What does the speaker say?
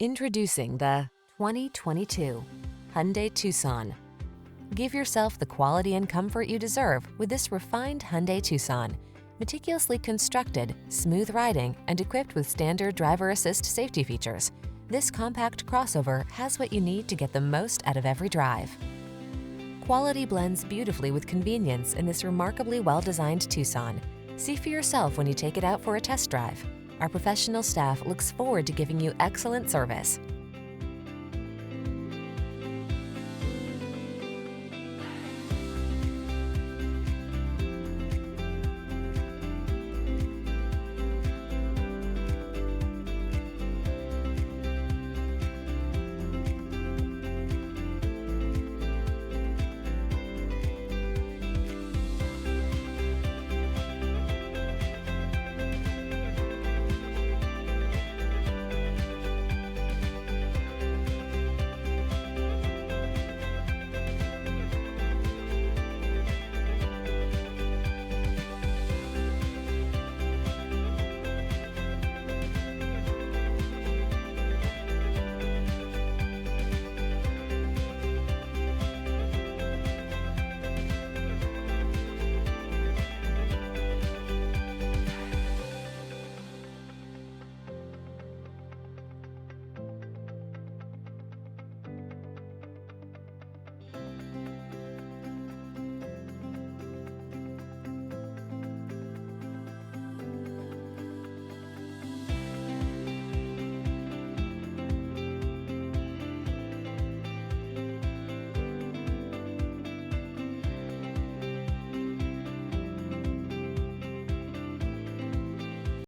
Introducing the 2022 Hyundai Tucson. Give yourself the quality and comfort you deserve with this refined Hyundai Tucson. Meticulously constructed, smooth riding, and equipped with standard driver assist safety features, this compact crossover has what you need to get the most out of every drive. Quality blends beautifully with convenience in this remarkably well-designed Tucson. See for yourself when you take it out for a test drive. Our professional staff looks forward to giving you excellent service.